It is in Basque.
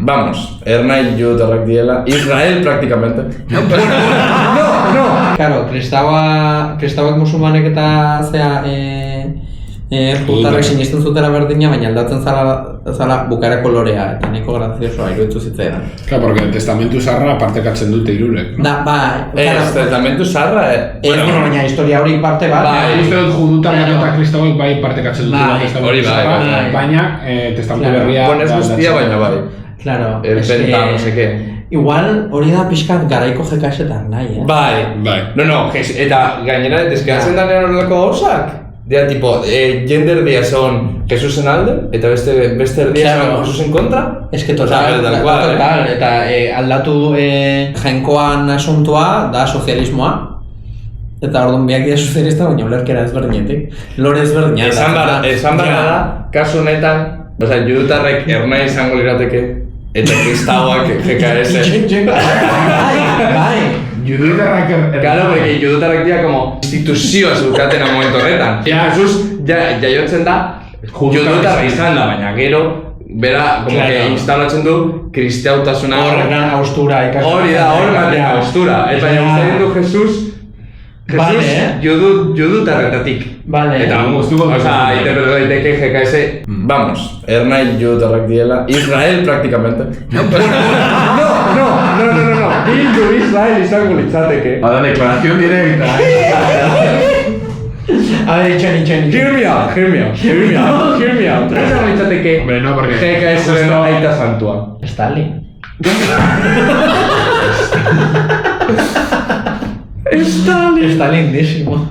Vamos, Ernai judutarrak diela, Israel prácticamente. No. Claro, kristauak musulmanek eta jutarrek sinisten zutela berdina, baina aldatzen zala bukareko lorea, eta nahiko graziosoa iruditu zitzaidan. Claro, porque el testamentu zarra partekatzen dute hirurek. Da, bai. Testamentu zarra, baina historia hori parte bat. Bai, uste dut judutarrak eta kristauek bai partekatzen dute hori testamentu zarra, baina testamentu berria... Bueno, ez guztia baina bai. Claro. El penta, no sé qué. Igual hori da pixkat garaiko jekasetan nahi, Bai. No, eta gainera, deskeatzen danean horrelako gauzak. Dea, tipo, gender dia son Jesusen alde, eta beste erdia son Jesusen kontra? Ez que total, eta aldatu jainkoan asuntua da sozialismoa. Eta orduan biak dira sozialista, baina ulerkera ezberdinetik. Lore ezberdina da. Esan bara da, kasu honetan, judutarrek Ernai izango lirateke, eta kristauak GKS. Bai. Judutarrak... Claro, porque judutarrak dira como instituzioa zeukaten momentu horretan. Jesus jaiotzen da, judutarra izan da, baina gero, bera, como que instalatzen du kristiautasuna... Horregan austura ikasten. Hori da, horregan austura. Eta jaiotzen du Jesus judutarretatik. Vale. Eta, interpretu daiteke GKS... Vamos, Ernai judutarrak diela, Israel prácticamente. No. Bildu Israel izango litzateke. Bada, declaración directa. A ver, itxen. Hear me out. Izango litzateke Hombre, no, porque... GKS-ren aita santua. Stalin. Stalindísimo.